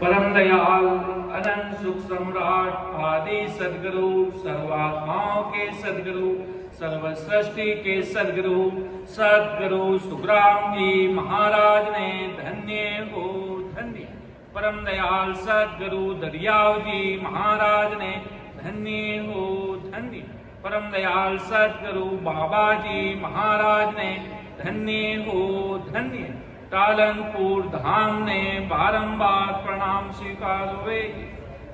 परम दयाल अनंत सुख सम्राट आदि सदगुरु सर्वात्माओं के सदगुरु सर्व सृष्टि के सदगुरु सदगुरु सुखराम जी महाराज ने धन्य हो धन्य। परम दयाल सदगुरु दरियाव जी महाराज ने धन्य हो धन्य। परम दयाल सदगुरु बाबा जी महाराज ने धन्य हो धन्य। टालनपुर धाम ने बारंबार प्रणाम स्वीकार हुए।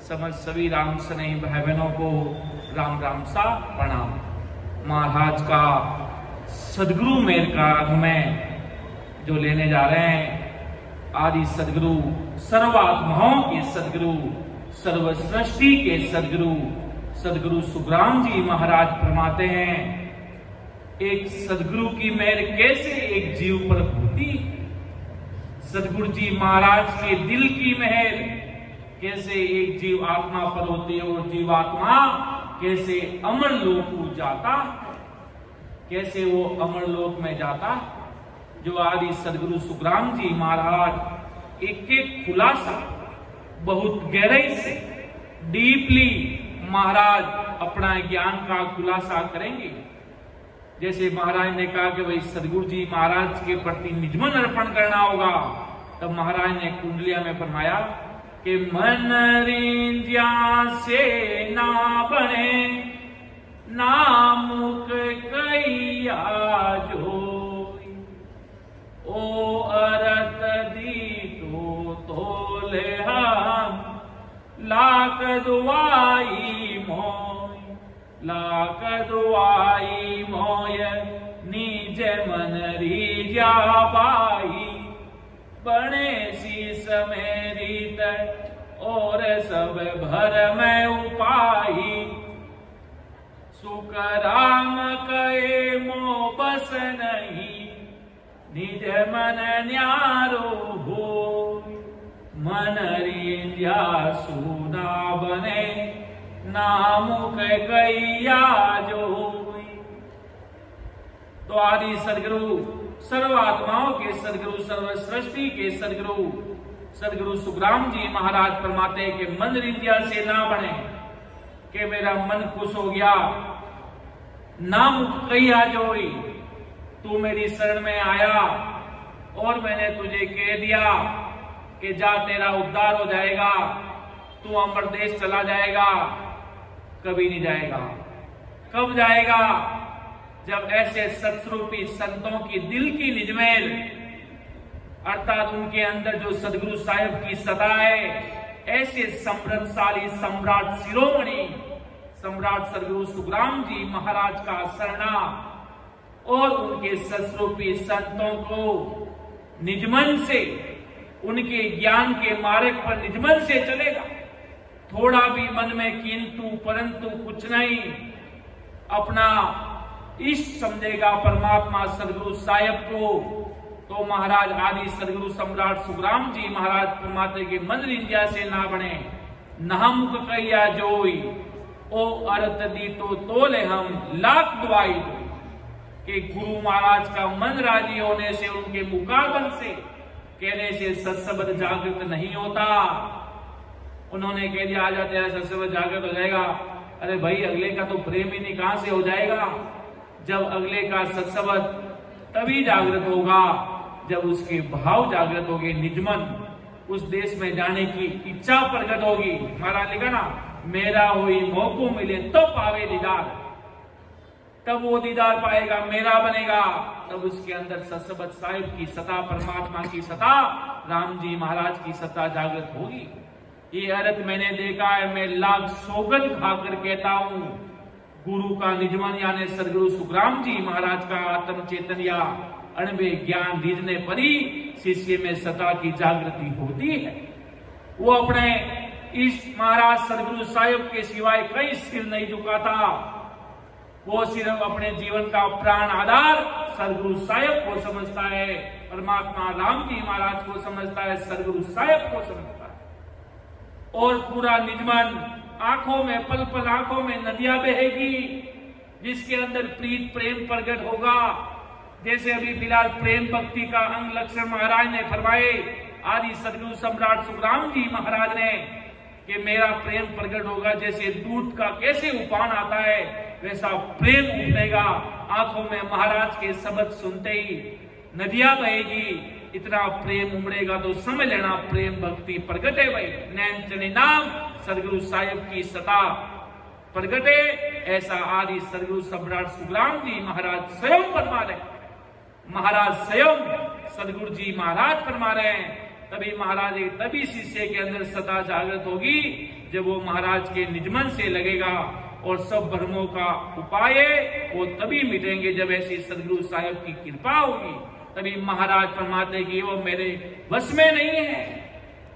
समस्त सभी राम स्नेही भाई बहनों को राम राम सा प्रणाम। महाराज का सदगुरु मेर का में जो लेने जा रहे हैं, आदि सदगुरु सर्वात्माओं के सदगुरु सर्व सृष्टि के सदगुरु सदगुरु सुखराम जी महाराज फरमाते हैं, एक सदगुरु की मेहर कैसे एक जीव पर होती। सदगुरु जी महाराज के दिल की मेहर कैसे एक जीव आत्मा पर होती है, और जीवात्मा कैसे अमर लोक को जाता, कैसे वो अमर लोक में जाता। जो आदि सदगुरु सुखराम जी महाराज एक एक खुलासा बहुत गहराई से डीपली महाराज अपना ज्ञान का खुलासा करेंगे। जैसे महाराज ने कहा कि भाई सदगुरु जी महाराज के प्रति निजमन अर्पण करना होगा, तब महाराज ने कुंडलिया में फरमाया कि मन रिंझा से ना बने नामुक कैया जो, ओ अरत दी तो ले हम लाख दुआई मोय, लाख दुआई मोय निज मन रीजा बाई, बने शीस में रीत और सब भर में उपाई, सुख राम कहे मो बस नहीं निज मन न्यारो हो, मन रीजा सुना बने नामुक कैया जो। तो आदि सदगुरु सर्वात्माओं के सदगुरु सर्व सृष्टि के सदगुरु सदगुरु सुखराम जी महाराज फरमाते हैं कि मन रिंझा से ना बने, कि मेरा मन खुश हो गया, नामुक कैया जोई, तू मेरी शरण में आया और मैंने तुझे कह दिया कि जा तेरा उद्धार हो जाएगा, तू अमर देश चला जाएगा। कभी नहीं जाएगा। कब जाएगा? जब ऐसे सत्स्वरूपी संतों की दिल की निजमेल अर्थात उनके अंदर जो सदगुरु साहिब की सदा है, ऐसे समृद्धशाली सम्राट शिरोमणि सम्राट सदगुरु सुखराम जी महाराज का शरणा और उनके सत्स्वरूपी संतों को निजमन से, उनके ज्ञान के मार्ग पर निजमन से चलेगा। थोड़ा भी मन में किंतु परंतु कुछ नहीं, अपना इष्ट समझेगा परमात्मा सदगुरु साहिब को, तो महाराज आदि सदगुरु सम्राट सुखराम जी महाराज फरमाते कि मन रिंझा से ना बने नामुक कैया जोई, ओ अरत दी तो तोले हम लाख दुआई दो। कि गुरु महाराज का मन राजी होने से, उनके मुकाबल से कहने से सत्सबद जागृत नहीं होता। उन्होंने कह दिया आ जाते हैं सत्सबद जागृत हो जाएगा। अरे भाई अगले का तो प्रेम ही नहीं, कहां से हो जाएगा? जब अगले का सत्सबद तभी जागृत होगा जब उसके भाव जागृत होंगे, निजमन उस देश में जाने की इच्छा प्रकट होगी। महाराज लिखा ना, मेरा हुई मौको मिले तो पावे दीदार, तब वो दीदार पाएगा, मेरा बनेगा, तब उसके अंदर सत्सबद साहिब की सत्ता, परमात्मा की सत्ता, राम जी महाराज की सत्ता जागृत होगी। ये अर्थ मैंने देखा है, मैं लाख सौगंध खाकर कहता हूं, गुरु का निजमन यानी सदगुरु सुखराम जी महाराज का आत्म चेतन या अणबे ज्ञान रीझने पर ही शिष्य में सत्ता की जागृति होती है। वो अपने इस महाराज सदगुरु साहिब के सिवाय कहीं सिर नहीं झुकाता। वो सिर्फ अपने जीवन का प्राण आधार सदगुरु साहिब को समझता है, परमात्मा राम जी महाराज को समझता है, सदगुरु साहिब को समझता है। और पूरा निजमन आंखों में पल पल आंखों में नदियां बहेगी, जिसके अंदर प्रीत प्रेम प्रकट होगा। जैसे अभी फिलहाल प्रेम भक्ति का अंग लक्षण महाराज ने फरमाए आदि सदगुरु सम्राट सुखराम जी महाराज ने कि मेरा प्रेम प्रकट होगा, जैसे दूध का कैसे उफान आता है वैसा प्रेम उठेगा। आंखों में महाराज के शब्द सुनते ही नदियां बहेगी, इतना प्रेम उमड़ेगा तो समझ लेना प्रेम भक्ति प्रगटे भाई। नैन चने नाम सदगुरु साहिब की सता प्रगटे, ऐसा आदि सदगुरु सम्राट सुखराम जी महाराज स्वयं फरमा रहे, महाराज स्वयं सदगुरु जी महाराज फरमा रहे हैं। तभी महाराज तभी शिष्य के अंदर सदा जागृत होगी जब वो महाराज के निजमन से लगेगा, और सब भ्रमों का उपाय वो तभी मिटेंगे जब ऐसी सदगुरु साहिब की कृपा होगी। तभी महाराज फरमाते कि वो मेरे वश में नहीं है,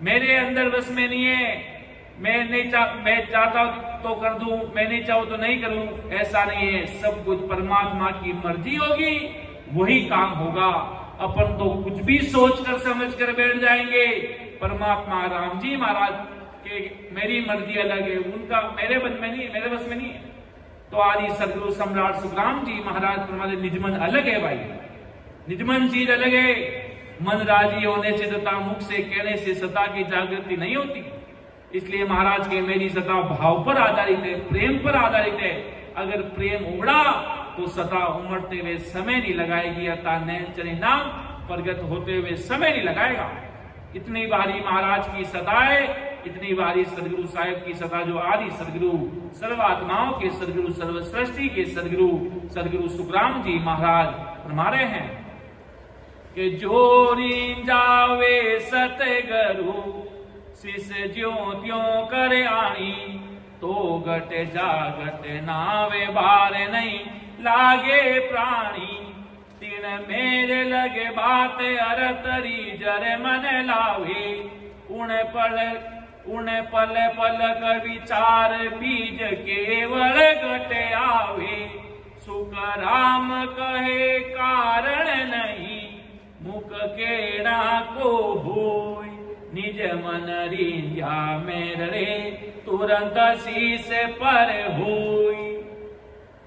मेरे अंदर वश में नहीं है, मैं चाहता तो कर दूं, मैं नहीं चाहूं तो नहीं करूं, ऐसा नहीं है। सब कुछ परमात्मा की मर्जी होगी, वही काम होगा। अपन तो कुछ भी सोचकर समझकर बैठ जाएंगे। परमात्मा राम जी महाराज के मेरी मर्जी अलग है, उनका मेरे बस में नहीं, मेरे बस में नहीं है। तो आदि सदगुरु सम्राट सुखराम जी महाराज फरमाते निजमन अलग है भाई, निजमन चीज अलग है। मन राजी होने से तथा मुख से कहने से सता की जागृति नहीं होती। इसलिए महाराज के मेरी सता भाव पर आधारित है, प्रेम पर आधारित है। अगर प्रेम उमड़ा तो सता उमड़ते हुए समय नहीं लगाएगी, अर्थात नैन चने नाम प्रगट होते हुए समय नहीं लगाएगा। इतनी भारी महाराज की सता है, इतनी भारी सदगुरु साहिब की सता, जो आदि सदगुरु सर्वात्माओं के सदगुरु सर्व सृष्टि के सदगुरु सुखराम जी महाराज फरमा रहे हैं कि जोरी जावे सतगुरु शिष ज्यों त्यों करे आणी, तो गट जागट नावे बार नहीं लागे प्राणी। तीन मेरे लगे बात अरतरी जरे मन लावे, उन पल कर विचार बीज केवल गट आवे। सुख राम कहे कारण नहीं, मुख केड़ा को होय, निज मन रिंझा मेरे तुरंत शीश पर होय।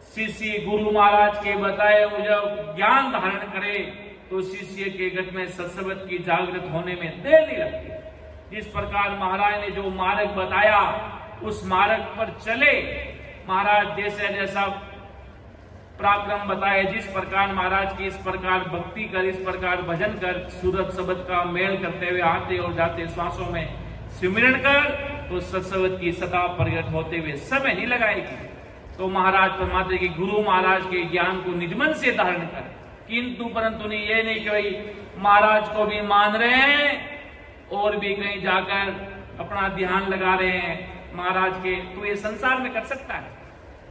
शिष्य गुरु महाराज के बताए जब ज्ञान धारण करे तो शिष्य के गट में सत्संग की जागृत होने में देर नहीं लगती। जिस प्रकार महाराज ने जो मार्ग बताया उस मार्ग पर चले, महाराज जैसे जैसा पराक्रम बताए, जिस प्रकार महाराज की इस प्रकार भक्ति कर, इस प्रकार भजन कर, सूरत शब्द का मेल करते हुए आते और जाते श्वासों में सिमरण कर, तो सत्संग की सता प्रकट होते हुए समय नहीं लगाएगी। तो महाराज फरमाते कि गुरु महाराज के ज्ञान को निजमन से धारण कर, किंतु परंतु नहीं, ये नहीं कि भाई महाराज को भी मान रहे हैं और भी कहीं जाकर अपना ध्यान लगा रहे हैं महाराज के, तो ये संसार में कर सकता है,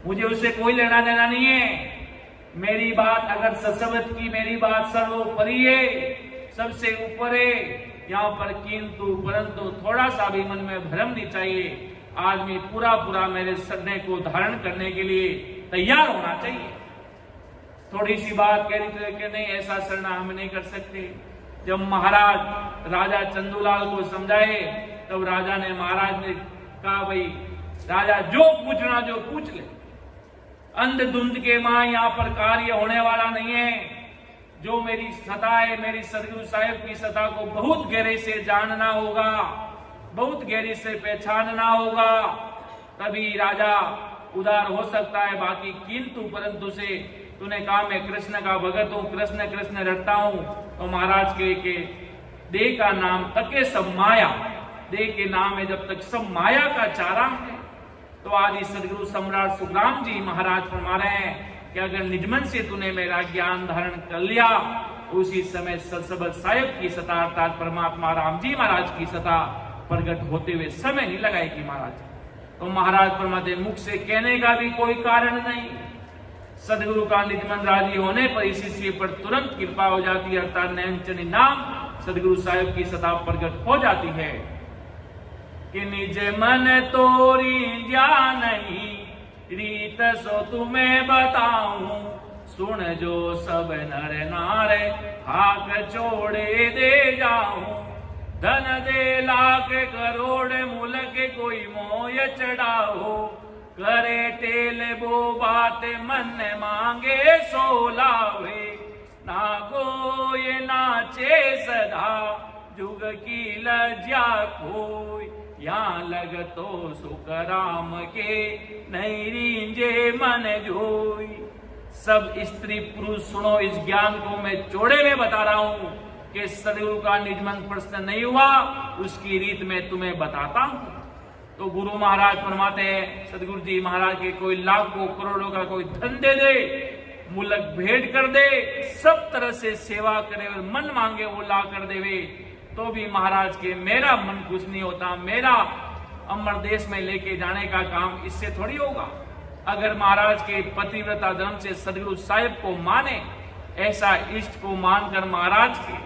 मुझे उससे कोई लेना देना नहीं है। मेरी बात अगर सत्संग की, मेरी बात सर्वोपरि है, सबसे ऊपर है। यहाँ पर किंतु परंतु थोड़ा सा भी मन में भ्रम नहीं चाहिए। आदमी पूरा मेरे सदने को धारण करने के लिए तैयार होना चाहिए। थोड़ी सी बात कह रही कि नहीं ऐसा सरना हम नहीं कर सकते। जब महाराज राजा चंदूलाल को समझाए तब राजा ने महाराज ने कहा भाई राजा जो पूछना जो पूछ ले, अंधधुंध के मां यहाँ पर कार्य होने वाला नहीं है। जो मेरी सता है, मेरी सदगुरु साहिब की सता को बहुत गहरे से जानना होगा, बहुत गहरी से पहचानना होगा, तभी राजा उदार हो सकता है। बाकी किंतु परंतु से तूने कहा मैं कृष्ण का भगत हूं, कृष्ण कृष्ण रटता हूं, तो महाराज के दे का नाम तके सब माया, दे के नाम है जब तक सब माया का चारा है। तो आदि सदगुरु सम्राट सुखराम जी महाराज फरमा रहे हैं कि अगर निजमन से तूने मेरा ज्ञान धारण कर लिया, उसी समय सत्संग साहिब की सता अर्थात परमात्मा राम जी महाराज की सता प्रकट होते हुए समय नहीं लगाएगी महाराज। तो महाराज फरमाते मुख से कहने का भी कोई कारण नहीं, सदगुरु का निजमन राजी होने पर इसी शिष्य पर तुरंत कृपा हो जाती है, अर्थात नैन चने नाम सदगुरु साहिब की सता प्रकट हो जाती है कि निज मन तोरी जान नहीं, रीत सो तुम्हें बताऊं, सुन जो सब नर नारे हाथ छोड़े दे जाऊं। धन दे लाख करोड़ मुल्क कोई मोह चढ़ाओ, करे टेल वो बात मन मांगे सो लावे, ना कोई नाचे सदा जुग की लज्जा खोई, यहाँ लग तो सुख राम के, नहीं रींजे मन जोई। सब स्त्री पुरुष सुनो, इस ज्ञान को मैं चौड़े में बता रहा हूं कि सदगुरु का निज मन प्रश्न नहीं हुआ, उसकी रीत में तुम्हें बताता हूं। तो गुरु महाराज फरमाते हैं, सदगुरु जी महाराज के कोई लाखों करोड़ों का कोई धन दे दे, मुलक भेंट कर दे, सब तरह से सेवा करे और मन मांगे वो ला कर देवे, तो भी महाराज के मेरा मन खुश नहीं होता। मेरा अमर देश में लेके जाने का काम इससे थोड़ी होगा। अगर महाराज के पतिव्रता धर्म से सदगुरु साहिब को माने, ऐसा इष्ट को मानकर महाराज के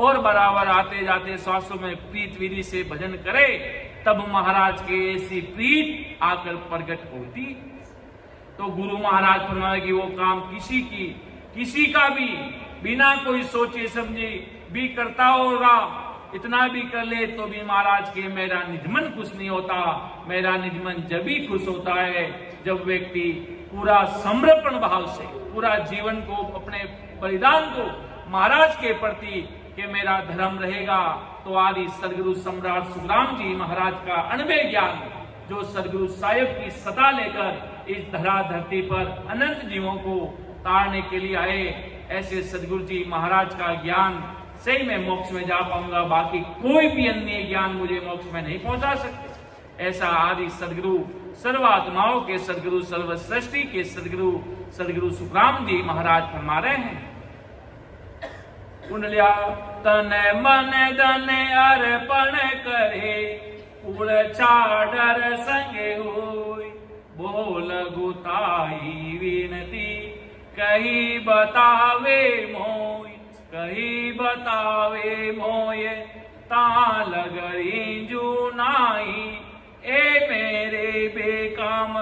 और बराबर आते जाते श्वासों में प्रीत विधि से भजन करे, तब महाराज के ऐसी प्रीत आकर प्रकट होती। तो गुरु महाराज फरमाए कि वो काम किसी का भी बिना कोई सोचे समझे भी करता होगा, इतना भी कर ले तो भी महाराज के मेरा निजमन खुश नहीं होता। मेरा निजमन जब भी खुश होता है जब व्यक्ति पूरा समर्पण भाव से पूरा जीवन को, अपने बलिदान को महाराज के प्रति कि मेरा धर्म रहेगा। तो आदि सदगुरु सम्राट सुखराम जी महाराज का अनबे ज्ञान, जो सदगुरु साहिब की सदा लेकर इस धरा धरती पर अनंत जीवों को तारने के लिए आए, ऐसे सदगुरु जी महाराज का ज्ञान से ही मैं मोक्ष में जा पाऊंगा। बाकी कोई भी अन्य ज्ञान मुझे मोक्ष में नहीं पहुंचा सकते। ऐसा आदि सदगुरु, सर्वात्माओं के सदगुरु, सर्व सृष्टि के सदगुरु, सदगुरु सुखराम जी महाराज फरमा रहे हैं। कुंडलिया तन मन धन अर्पण करे, कुल चाडर संगे होय, बोल गुताई विनती कही बतावे मोय, कही बतावे मोय, ता लगरी जुनाई, ए मेरे बेकाम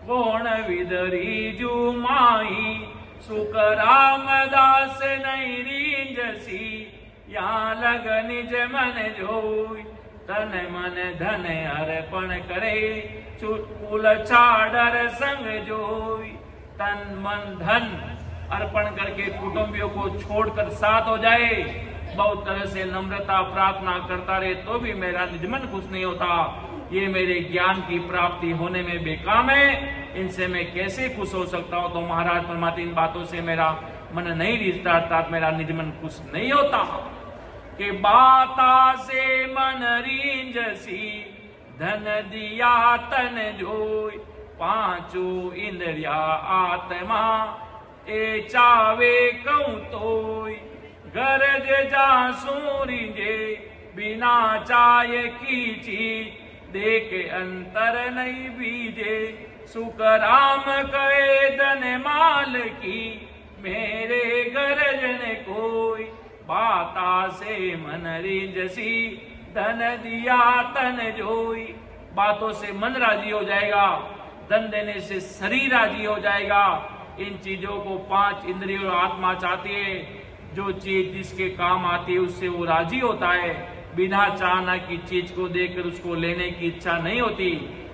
कौन विदरी जुमाई, सुख रामदास नहीं रींजसी, यहाँ लग निज मन जोई, तन मन धन अर्पण करे, कुल चाडर संग जोई। तन मन धन अर्पण करके कुटुंबियों को छोड़कर साथ हो जाए, बहुत तरह से नम्रता प्रार्थना करता रहे, तो भी मेरा निजमन खुश नहीं होता। ये मेरे ज्ञान की प्राप्ति होने में बेकाम है, इनसे मैं कैसे खुश हो सकता हूँ। तो महाराज फरमाते इन बातों से मेरा मन नहीं रिझता, अर्थात मेरा निजमन खुश नहीं होता। कि बाता से मन रींजसी, धन दिया तन जोई, पांचों इंद्रिया आत्मा ए चावे कहूं तोय, गरज जा सूरिजे बिना चाय की चीज, देखे अंतर नहीं बीजे, सुख राम कहे धन माल की, मेरे गरज ने कोई, बाता से मन रींजसी, धन दिया तन जोई। बातों से मन राजी हो जाएगा, धन देने से शरीर राजी हो जाएगा। इन चीजों को पांच इंद्रियों और आत्मा चाहती है, जो चीज जिसके काम आती है उससे वो राजी होता है। बिना चाहना की चीज को देखकर उसको लेने की इच्छा नहीं होती।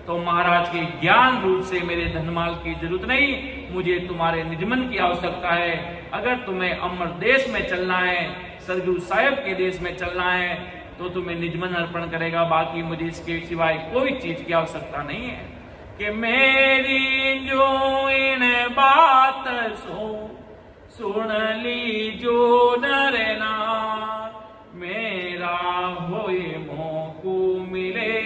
तो महाराज के ज्ञान रूप से मेरे धनमाल की जरूरत नहीं, मुझे तुम्हारे निजमन की आवश्यकता है। अगर तुम्हें अमर देश में चलना है, सदगुरु साहिब के देश में चलना है, तो तुम्हें निजमन अर्पण करेगा। बाकी मुझे इसके सिवाय कोई चीज की आवश्यकता नहीं है। कि मेरी जो इन बात सुन ली जो नर नार, मेरा होए मोको मिले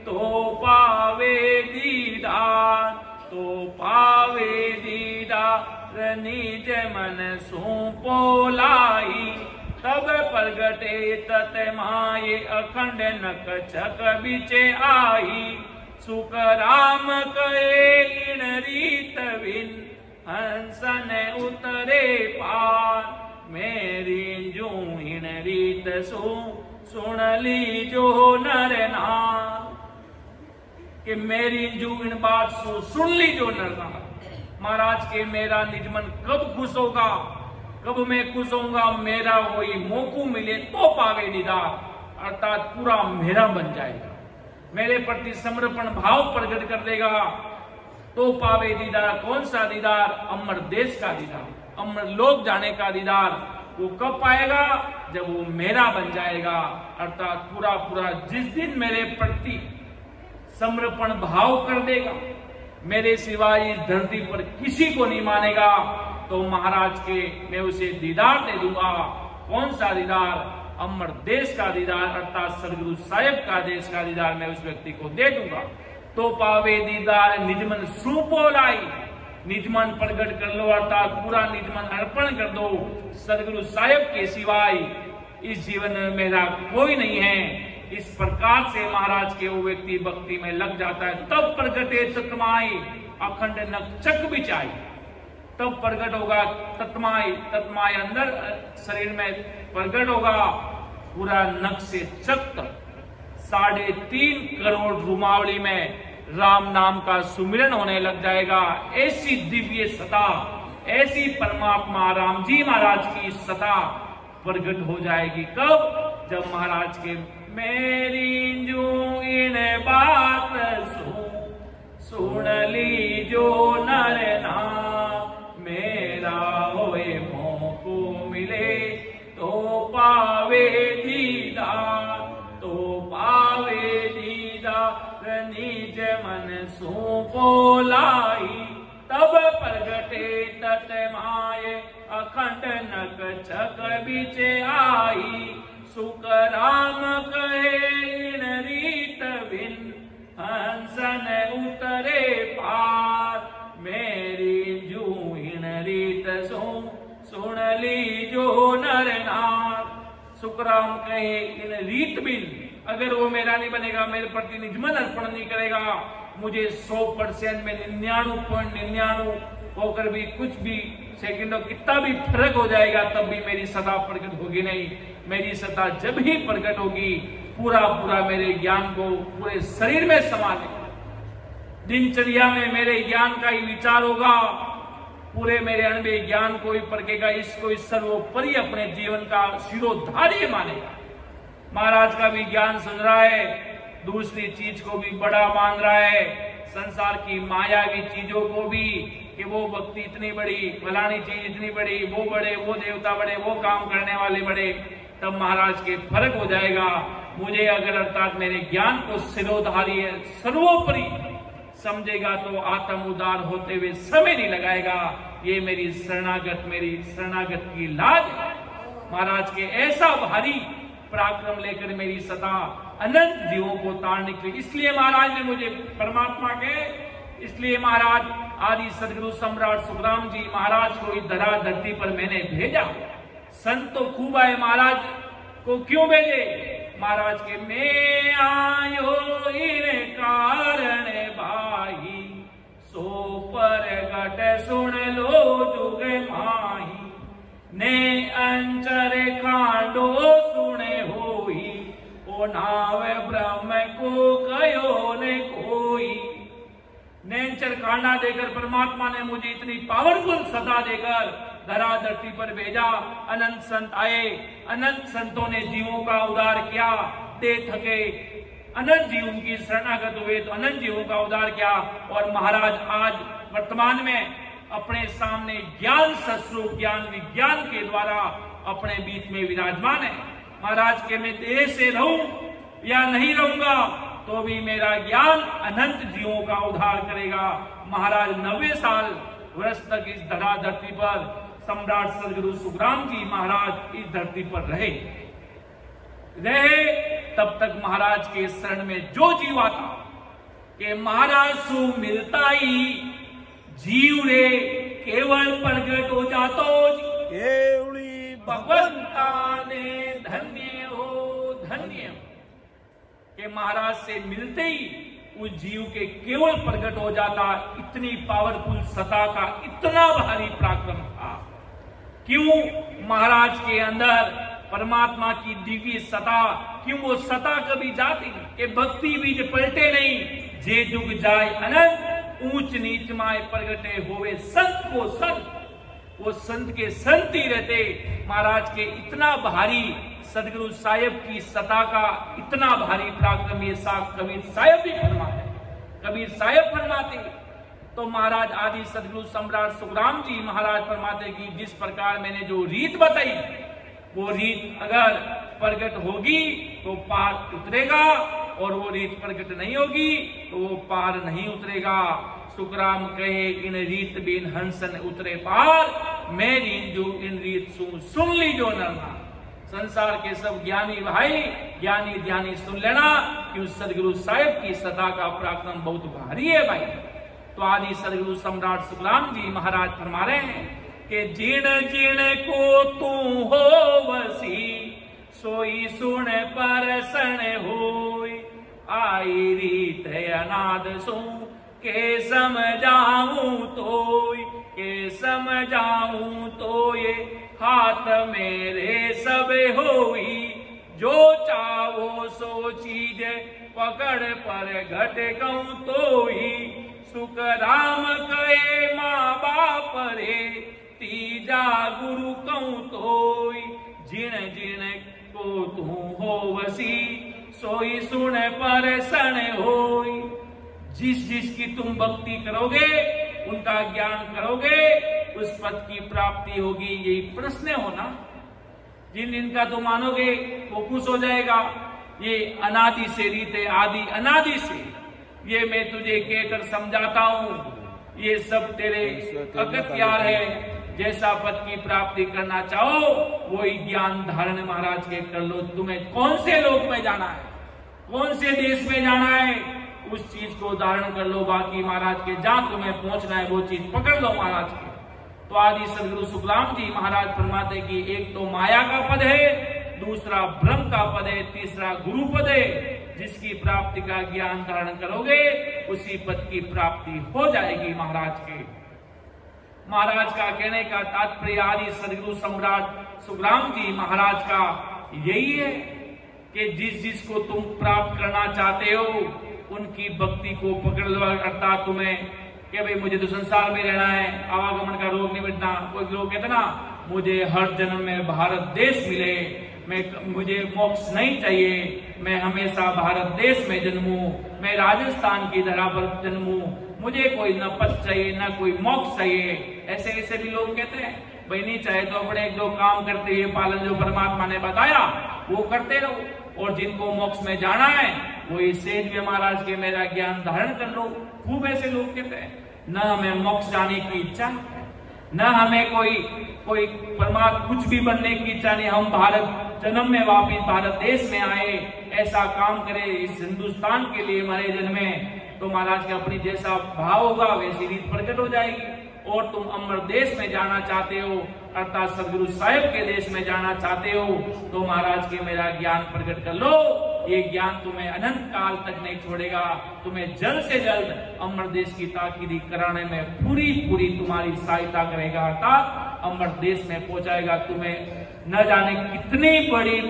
तो पावे दीदार, तो पावे दीदार निज मन सौंपो लाई, तब प्रगटे तत माये अखंड नक छक बिचे आई, सुख राम कहे इन रीत बिन हंसन उतरे पार, मेरी जो इन रीत सुन ली जो नर नार। कि मेरी जो इन बात सुन ली जो नर नार। महाराज के मेरा निजमन कब खुश होगा, कब मैं खुश होऊंगा, मेरा वही मोकू मिले तो पावे दीदार, अर्थात पूरा मेरा बन जाएगा, मेरे प्रति समर्पण भाव प्रकट कर देगा तो पावे दीदार। कौन सा दीदार? अमर देश का दीदार, अमर लोक जाने का दीदार। वो कब पाएगा? जब वो मेरा बन जाएगा, अर्थात पूरा पूरा जिस दिन मेरे प्रति समर्पण भाव कर देगा, मेरे सिवाय इस धरती पर किसी को नहीं मानेगा, तो महाराज के मैं उसे दीदार दे दूंगा। कौन सा दीदार? अमर देश का दीदार, अर्थात सदगुरु साहिब का देश का दीदार मैं उस व्यक्ति को दे दूंगा। तो पावे दीदार निजमन सूपो लाई, निजमन प्रकट कर लो, अर्थात पूरा निजमन अर्पण कर दो। सदगुरु साहिब के सिवाय इस जीवन में मेरा कोई नहीं है। इस प्रकार से महाराज के वो व्यक्ति भक्ति में लग जाता है। तब प्रगटे तत्माई अखंड नक्षक बिचाई, तब प्रकट होगा तत्माई, तत्माई अंदर शरीर में प्रकट होगा, पूरा नख से चक तक 3.5 करोड़ रुमावली में राम नाम का सुमिरन होने लग जाएगा। ऐसी दिव्य सता, ऐसी परमात्मा राम जी महाराज की सता प्रकट हो जाएगी। कब? जब महाराज के मेरी जो इन बात सुन ली जो नर ना, मेरा होए मोको मिले तो पावे दीदार, तो पावे दीदार निज मन सूपो लाई। तब प्रगटे तट माये अखंड नक छक बीच आई, सुख राम कहे इन रीत बिन हंसन उतरे पार, मेरी जू इन रीत सुन ली जो नर नार। सुखराम कहे इन रीत बिन, अगर वो मेरा नहीं बनेगा, मेरे प्रति निजमन अर्पण नहीं करेगा, मुझे 100% में 99.99 होकर भी कुछ भी सेकंडों कितना भी फर्क हो जाएगा, तब भी मेरी सदा प्रकट होगी नहीं। मेरी सत्ता जब ही प्रकट होगी, पूरा पूरा मेरे ज्ञान को पूरे शरीर में समा लेगा। दिनचर्या में मेरे ज्ञान का ही विचार होगा, पूरे मेरे अनुभवी ज्ञान को ही परखेगा, इसको इस सर्वोपरि अपने जीवन का शिरोधार्य मानेगा। महाराज का भी ज्ञान सुन रहा है, दूसरी चीज को भी बड़ा मान रहा है, संसार की मायावी चीजों को भी, कि वो भक्ति इतनी बड़ी, फलानी चीज इतनी बड़ी, वो बड़े, वो देवता बड़े, वो काम करने वाले बड़े। तब महाराज के फर्क हो जाएगा। मुझे अगर अर्थात मेरे ज्ञान को शिरोधार्य सर्वोपरि समझेगा, तो आत्म उदार होते हुए समय नहीं लगाएगा। ये मेरी शरणागत की लाज। महाराज के ऐसा भारी पराक्रम लेकर मेरी सदा अनंत जीवों को तारने के लिए, इसलिए महाराज ने मुझे परमात्मा के, इसलिए महाराज आदि सदगुरु सम्राट सुखराम जी महाराज को इस धरती पर मैंने भेजा। संत तो खूब आए, महाराज को क्यों भेजे? महाराज के मैं आयो इन कारण भाई, सो परगट सुन लो जुग माही, ने अंचर कांडो सुने होई, ओ नाव ब्रह्म को कयो ने कोई। नेंचर कांडा देकर परमात्मा ने मुझे इतनी पावरफुल सत्ता देकर धरा धरती पर भेजा। अनंत संत आए, अनंत संतों ने जीवों का उद्धार किया, दे थके, अनंत जीवों की शरणागत हुए तो अनंत जीवों का उद्धार किया। और महाराज आज वर्तमान में अपने सामने ज्ञान सस्वरूप ज्ञान विज्ञान के द्वारा अपने बीच में विराजमान है। महाराज के मैं देह से रहूं या नहीं रहूंगा, तो भी मेरा ज्ञान अनंत जीवों का उद्धार करेगा। महाराज 90 साल वर्ष तक इस धरा धरती पर सम्राट सदगुरु सुखराम जी महाराज इस धरती पर रहे। तब तक महाराज के शरण में जो जीव आता कि महाराज सु मिलता ही जीव रे केवल प्रगट हो जातो, केवली भगवंता ने धन्य हो धन्य हो। कि महाराज से मिलते ही उस जीव के केवल प्रकट हो जाता। इतनी पावरफुल सत्ता का इतना भारी पराक्रम था। क्यों? महाराज के अंदर परमात्मा की दिव्य सत्ता। क्यों वो सत्ता कभी जाती कि भक्ति बीज पलटे नहीं, जे जुग जाए अनंत, ऊंच नीच माय प्रगटे होवे संत को संत। वो संत के संत ही रहते। महाराज के इतना भारी सदगुरु साहिब की सत्ता का इतना भारी पराक्रम ये साहब कबीर साहिब भी फरमाते, कबीर साहिब फरमाते। तो महाराज आदि सदगुरु सम्राट सुखराम जी महाराज फरमाते कि जिस प्रकार मैंने जो रीत बताई वो रीत अगर प्रकट होगी तो पार उतरेगा, और वो रीत प्रकट नहीं होगी तो वो पार नहीं उतरेगा। सुखराम कहे इन रीत बिन हंसन उतरे पार, मैं रींजू इन रीत सुन ली जो नरना। संसार के सब ज्ञानी भाई, ज्ञानी ध्यानी सुन लेना, क्यों सदगुरु साहिब की सदा का पराक्रम बहुत भारी है भाई। तो आदि सदगुरु सम्राट सुखराम जी महाराज फरमा रहे हैं कि जिण जिण को तू हो वसी, सोई सुन परसन होई, आई रीत अनाद सो के समझाऊं तोय, के समझाऊं तोय, हाथ मेरे सब होई, जो चाहो सो चीज पकड़ पर घट गऊं तोई। सुख राम कहे माँ बाप रे, तीजा गुरु कहूं तोय, जिण जिण को तू हो वसी, सोई सुन परसन होई। जिस जिसकी तुम भक्ति करोगे, उनका ज्ञान करोगे, उस पद की प्राप्ति होगी, यही प्रश्न होना। जिन जिनका तुम मानोगे वो खुश हो जाएगा। ये अनादि से रीत है, आदि अनादि से, ये मैं तुझे कहकर समझाता हूं, ये सब तेरे अगत्यार है। जैसा पद की प्राप्ति करना चाहो वही ज्ञान धारण महाराज के कर लो। तुम्हें कौन से लोक में जाना है, कौन से देश में जाना है, उस चीज को धारण कर लो। बाकी महाराज के जहां तुम्हें पहुंचना है वो चीज पकड़ लो महाराज के। तो आदि सदगुरु सुखराम जी महाराज फरमाते कि एक तो माया का पद है, दूसरा ब्रह्म का पद है, तीसरा गुरु पद है। जिसकी प्राप्ति का ज्ञान धारण करोगे उसी पद की प्राप्ति हो जाएगी महाराज के। महाराज का कहने का तात्पर्य आदि सदगुरु सम्राट सुखराम जी महाराज का यही है कि जिस जिसको तुम प्राप्त करना चाहते हो उनकी भक्ति को पकड़ लो। अर्थात तुम्हें कि भाई मुझे तो संसार में रहना है, आवागमन का रोग नहीं मिटना। कोई लोग कहते ना मुझे हर जन्म में भारत देश मिले, मुझे मोक्ष नहीं चाहिए, मैं हमेशा भारत देश में जन्मूं, मैं राजस्थान की धरा पर जन्मूं, मुझे कोई न पद चाहिए न कोई मोक्ष चाहिए। ऐसे ऐसे भी लोग कहते हैं। भाई नहीं चाहे तो अपने जो काम करते हुए पालन जो परमात्मा ने बताया वो करते रहो, और जिनको मोक्ष में जाना है वो इस सेज में महाराज के मेरा ज्ञान धारण कर लो। खूब ऐसे लोग कहते हैं न हमें मोक्ष जाने की इच्छा, न हमें कोई परमात्मा कुछ भी बनने की इच्छा नहीं, हम भारत जन्म में वापिस भारत देश में आए, ऐसा काम करे इस हिंदुस्तान के लिए हमारे जन्म में। तो महाराज के अपनी जैसा भाव होगा वैसी रीत प्रकट हो जाएगी। और तुम अमर देश में जाना चाहते हो, अर्थात सदगुरु साहिब के देश में जाना चाहते हो, तो महाराज के मेरा ज्ञान प्रकट कर लो। ये ज्ञान तुम्हें अनंत काल तक नहीं छोड़ेगा, तुम्हें जल्द से जल्द अमर देश की ताकीदी कराने में पूरी तुम्हारी सहायता करेगा, अर्थात अमर देश में पहुंचाएगा। तुम्हें न जाने कितनी बड़ी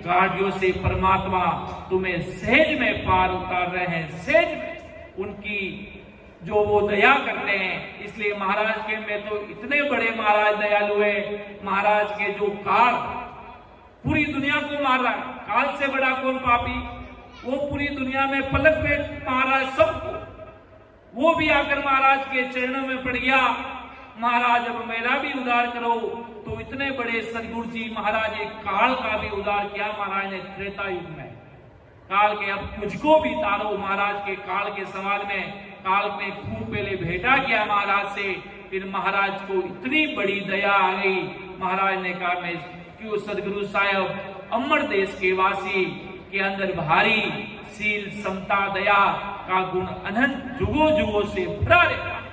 गाड़ियों से परमात्मा तुम्हें सहज में पार उतार रहे हैं, सहज में उनकी जो वो दया करते हैं। इसलिए महाराज के में तो इतने बड़े महाराज दयालु है। महाराज के जो काल पूरी दुनिया को मार रहा है, काल से बड़ा कौन पापी, वो पूरी दुनिया में पलक में मार रहा है सबको। वो भी आकर महाराज के चरणों में पड़ गया, महाराज अब मेरा भी उद्धार करो। तो इतने बड़े सदगुरु जी महाराज एक काल का भी उद्धार किया महाराज ने त्रेता युग में। काल के अब मुझको भी तारो, महाराज के काल के समाज में काल में खूब पहले भेंटा किया महाराज से, फिर महाराज को इतनी बड़ी दया आ गई। महाराज ने कहा मैं क्यों सदगुरु साहब अमर देश के वासी के अंदर भारी सील समता दया का गुण अनंत जुगों जुगों से भरा रहता है।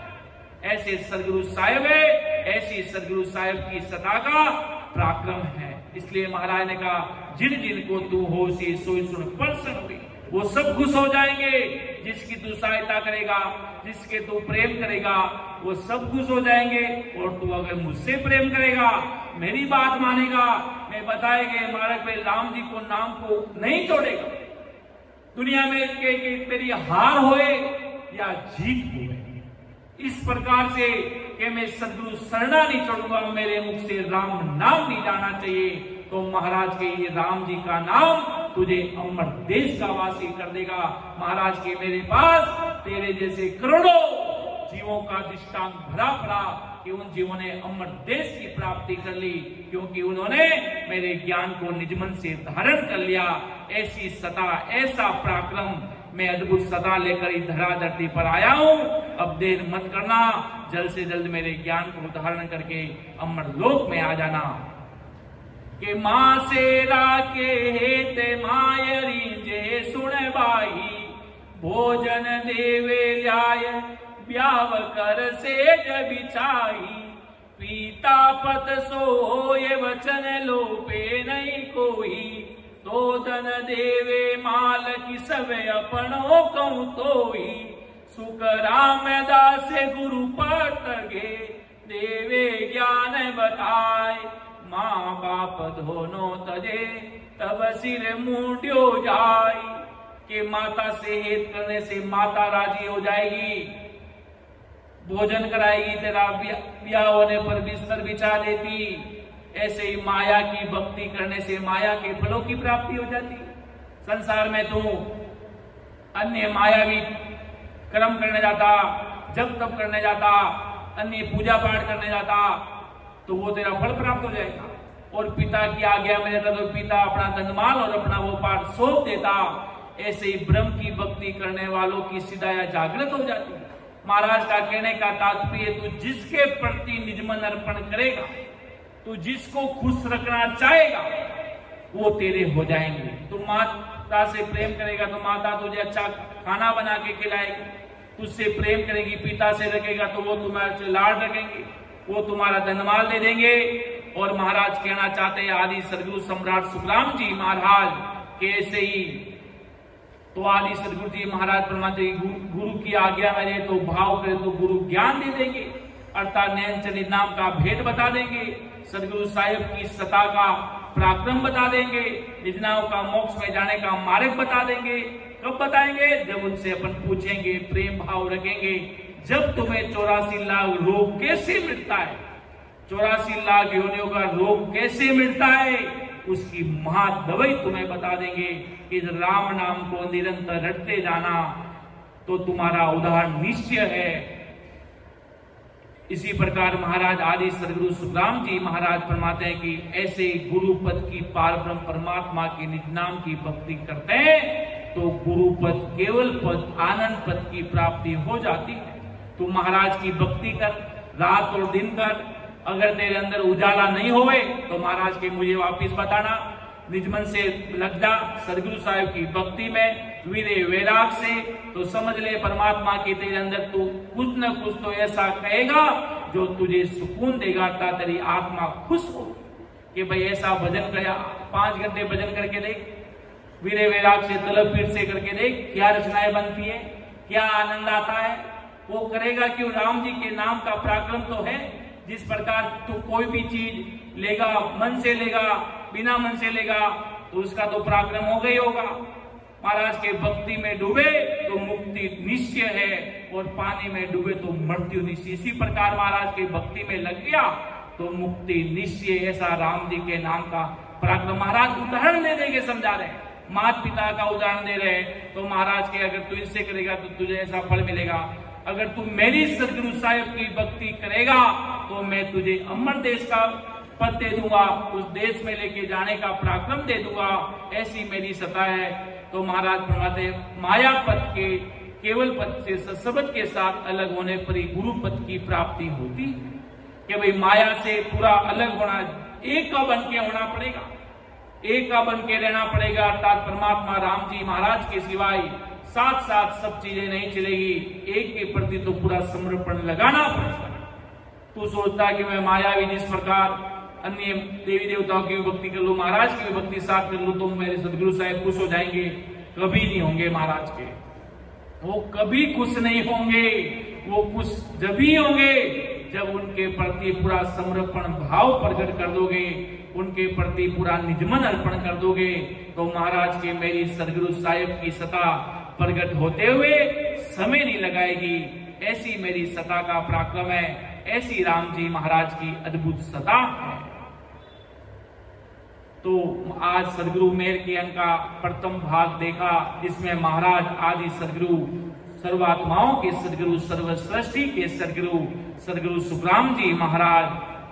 ऐसे सदगुरु साहिब है, ऐसी सदगुरु साहिब की सदा का पराक्रम है। इसलिए महाराज ने कहा जिन जिन को तू हो सी सोई सुन परसन हुई, वो सब खुश हो जाएंगे। जिसकी तू सहायता करेगा, जिसके तू प्रेम करेगा, वो सब खुश हो जाएंगे। और तू अगर मुझसे प्रेम करेगा, मेरी बात मानेगा, मैं बताएंगे मार्ग में राम जी को नाम को नहीं छोड़ेगा, दुनिया में तेरी हार होए या जीत होए, इस प्रकार से कि मैं सदगुरु शरणा नहीं छोड़ूंगा, मेरे मुख से राम नाम नहीं जाना चाहिए। तो महाराज के ये राम जी का नाम तुझे अमर देश का वासी कर देगा। महाराज के मेरे पास तेरे जैसे करोड़ों जीवों का दृष्टांत भरा पड़ा कि उन जीवों ने अमर देश की प्राप्ति कर ली। क्योंकि उन्होंने मेरे ज्ञान को निज मन से धारण कर लिया। ऐसी सता, ऐसा पराक्रम, मैं अद्भुत सता लेकर ही धरा धरती पर आया हूं। अब देर मत करना, जल्द से जल्द मेरे ज्ञान को धारण करके अमर लोक में आ जाना। के मां सेरा के हेते मायरी जे सुन बाई, भोजन देवे ल्याय ब्याव कर सेज बिछाई। पीता पत सोए वचन लोपे नहीं कोई, तो धन देवे माल की सब अपनो कहूं तोई। सुख रामदास गुरु पट गे, देवे ज्ञान बताए। माँ बाप दोनों तजे, तब सिर मुंड्यो जाय। कि माता से हित करने से माता राजी हो जाएगी, भोजन कराएगी, तेरा ब्याह होने पर बिस्तर बिछा देती। ऐसे ही माया की भक्ति करने से माया के फलों की प्राप्ति हो जाती। संसार में तू अन्य मायावी कर्म करने जाता, जप तप करने जाता, अन्य पूजा पाठ करने जाता, तो वो तेरा फल प्राप्त हो जाएगा। और पिता की आज्ञा में रहता तो पिता अपना धनमाल और अपना वो पाठ सौंप देता। ऐसे ही ब्रह्म की भक्ति करने वालों की सिदाया जागृत हो जाती है। महाराज का कहने का तात्पर्य, तू जिसके प्रति निजमन अर्पण करेगा, तू जिसको खुश रखना चाहेगा, वो तेरे हो जाएंगे। तू माता से प्रेम करेगा तो माता तुझे अच्छा खाना बना के खिलाएगी। तुझसे प्रेम करेगी, पिता से रखेगा तो वो तुम्हारे से लाड रखेंगे, वो तुम्हारा धनमाल दे देंगे। और महाराज कहना चाहते हैं, आदि सदगुरु सम्राट सुखराम जी महाराज के ऐसे ही तो आदि सदगुरु जी महाराज परमात्मा गुरु की आज्ञा में रहे तो भाव करे तो गुरु ज्ञान दे देंगे, अर्थात नयन चरित नाम का भेद बता देंगे। सदगुरु साहिब की सता का पराक्रम बता देंगे। निजनाओं का मोक्ष में जाने का मार्ग बता देंगे। कब बताएंगे? जब उनसे अपन पूछेंगे, प्रेम भाव रखेंगे। जब तुम्हें 84 लाख रोग कैसे मिटता है, 84 लाख योनियों का रोग कैसे मिटता है, उसकी महादवाई तुम्हें बता देंगे। इस राम नाम को निरंतर रटते जाना तो तुम्हारा उद्धार निश्चय है। इसी प्रकार महाराज आदि सदगुरु सुखराम जी महाराज फरमाते हैं कि ऐसे गुरु पद की पारब्रह्म परमात्मा के निज नाम की भक्ति करते हैं तो गुरु पद, केवल पद, आनंद पद की प्राप्ति हो जाती है। तू महाराज की भक्ति कर, रात और दिन कर। अगर तेरे अंदर उजाला नहीं होवे तो महाराज के मुझे वापिस बताना। निजमन से लग जा सदगुरु साहिब की भक्ति में, वीरे वैराग से, तो समझ ले परमात्मा की तेरे अंदर तू कुछ न कुछ तो ऐसा कहेगा जो तुझे सुकून देगा, तेरी आत्मा खुश हो कि भाई ऐसा भजन किया, 5 घंटे भजन करके देख, वीरे वैराग से, तलब पीठ से करके देख, क्या रचनाएं बनती है, क्या आनंद आता है। वो करेगा क्यों? राम जी के नाम का पराक्रम तो है। जिस प्रकार तू कोई भी चीज लेगा, मन से लेगा, बिना मन से लेगा, तो उसका तो पराक्रम होगा ही होगा। महाराज के भक्ति में डूबे तो मुक्ति निश्चय है, और पानी में डूबे तो मृत्यु निश्चय। इसी प्रकार महाराज के भक्ति में लग गया तो मुक्ति निश्चय। ऐसा राम जी के नाम का पराक्रम महाराज उदाहरण दे देंगे, समझा रहे हैं। माता पिता का उदाहरण दे रहे हैं तो महाराज के अगर तू इनसे करेगा तो तुझे ऐसा फल मिलेगा। अगर तू मेरी सदगुरु साहिब की भक्ति करेगा तो मैं तुझे अमर देश का पद दे दूंगा, उस देश में लेके जाने का पराक्रम दे दूंगा। ऐसी मेरी सत्ता है। तो महाराज फरमाते माया पद के, केवल पद से सत्सबद के साथ अलग होने पर ही गुरु पद की प्राप्ति होती है। कि भाई माया से पूरा अलग होना, एक का बन के होना पड़ेगा, एक का बन के रहना पड़ेगा। अर्थात परमात्मा राम जी महाराज के सिवाय साथ साथ सब चीजें नहीं चलेगी। एक के प्रति तो पूरा समर्पण लगाना पड़ेगा। तू सोचता है कि मैं मायावी जिस प्रकार अन्य देवी देवताओं की भक्ति कर लूं, महाराज की भक्ति साथ कर लूं तो मेरे सदगुरु साहिब खुश हो जाएंगे। कभी नहीं होंगे महाराज के, वो कभी खुश नहीं होंगे। वो खुश जब ही होंगे जब उनके प्रति पूरा समर्पण भाव प्रकट कर दोगे, उनके प्रति पूरा निजमन अर्पण कर दोगे, तो महाराज के मेरी सदगुरु साहिब की सत्ता प्रकट होते हुए समय नहीं लगाएगी। ऐसी मेरी सत्ता का पराक्रम है, ऐसी राम जी महाराज की अद्भुत सत्ता है। तो आज सदगुरु मेहर के अंक का प्रथम भाग देखा, जिसमें महाराज आदि सदगुरु, सर्वात्माओं के सदगुरु, सर्वसृष्टि के सदगुरु, सदगुरु सुखराम जी महाराज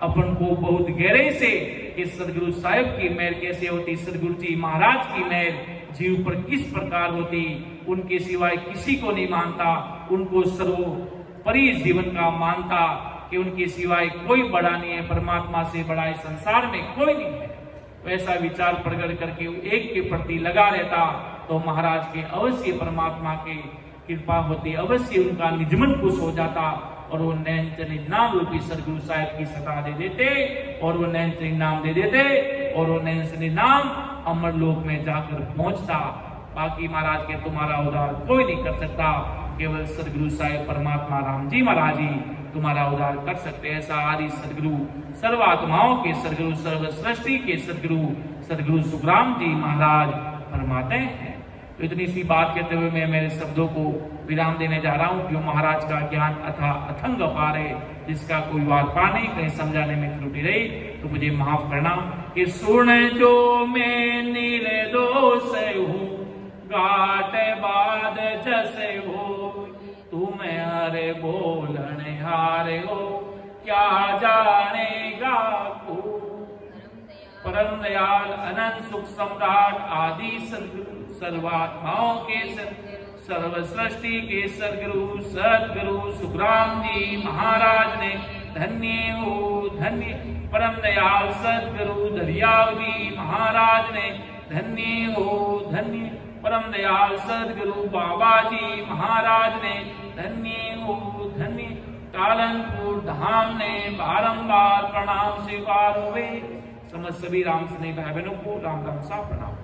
अपन को बहुत गहरे से कि सदगुरु साहिब की मेहर कैसे होती, सदगुरु जी महाराज की मेहर जीव पर किस प्रकार होती। उनके सिवाय किसी को नहीं मानता, उनको सर्वोपरि जीवन का मानता कि उनके सिवाय कोई बड़ा नहीं है, परमात्मा से बड़ा इस संसार में कोई नहीं है। वैसा विचार प्रकट करके एक के प्रति लगा रहता तो महाराज के अवश्य परमात्मा के कृपा होती, अवश्य उनका निजमन खुश हो जाता और वो नैनचरी नाम रूपी सदगुरु साहिब की सता दे देते और वो नैनचरी नाम दे देते और वो नैनचरी नाम अमर लोक में जाकर पहुंचता। बाकी महाराज के तुम्हारा उद्धार कोई नहीं कर सकता, केवल सदगुरु साहिब परमात्मा राम जी महाराज ही तुम्हारा उद्धार कर सकते। ऐसा आदि सदगुरु सर्वात्माओं के सदगुरु, सर्व सृष्टि के सदगुरु सुखराम जी महाराज फरमाते हैं। तो इतनी सी बात कहते हुए मैं मेरे शब्दों को विराम देने जा रहा हूँ। क्यों महाराज का ज्ञान अथंग अपार है, जिसका कोई वार पार नहीं, कहीं समझाने में त्रुटि रही तो मुझे माफ करना। कि सुन जो मैं निर्दोष हूँ, गाट बाद जैसे हो, तुम हरे बोलने हारे हो, क्या जानेगा को। परम दयाल अनंत सुख सम्राट आदि सदगुरु, सर्वात्माओं के सर्व सृष्टि के सदगुरु सुखराम जी महाराज ने धन्य हो धन्य। परम दयाल सदगुरु दरियाव जी महाराज ने धन्य हो धन्य। परम दयाल सदगुरु बाबा जी महाराज ने धन्य हो धन्य। कालनपुर धाम ने बारंबार प्रणाम स्वीकार हुए। समस्त सभी राम स्नेही भाई बहनों को राम राम सा प्रणाम।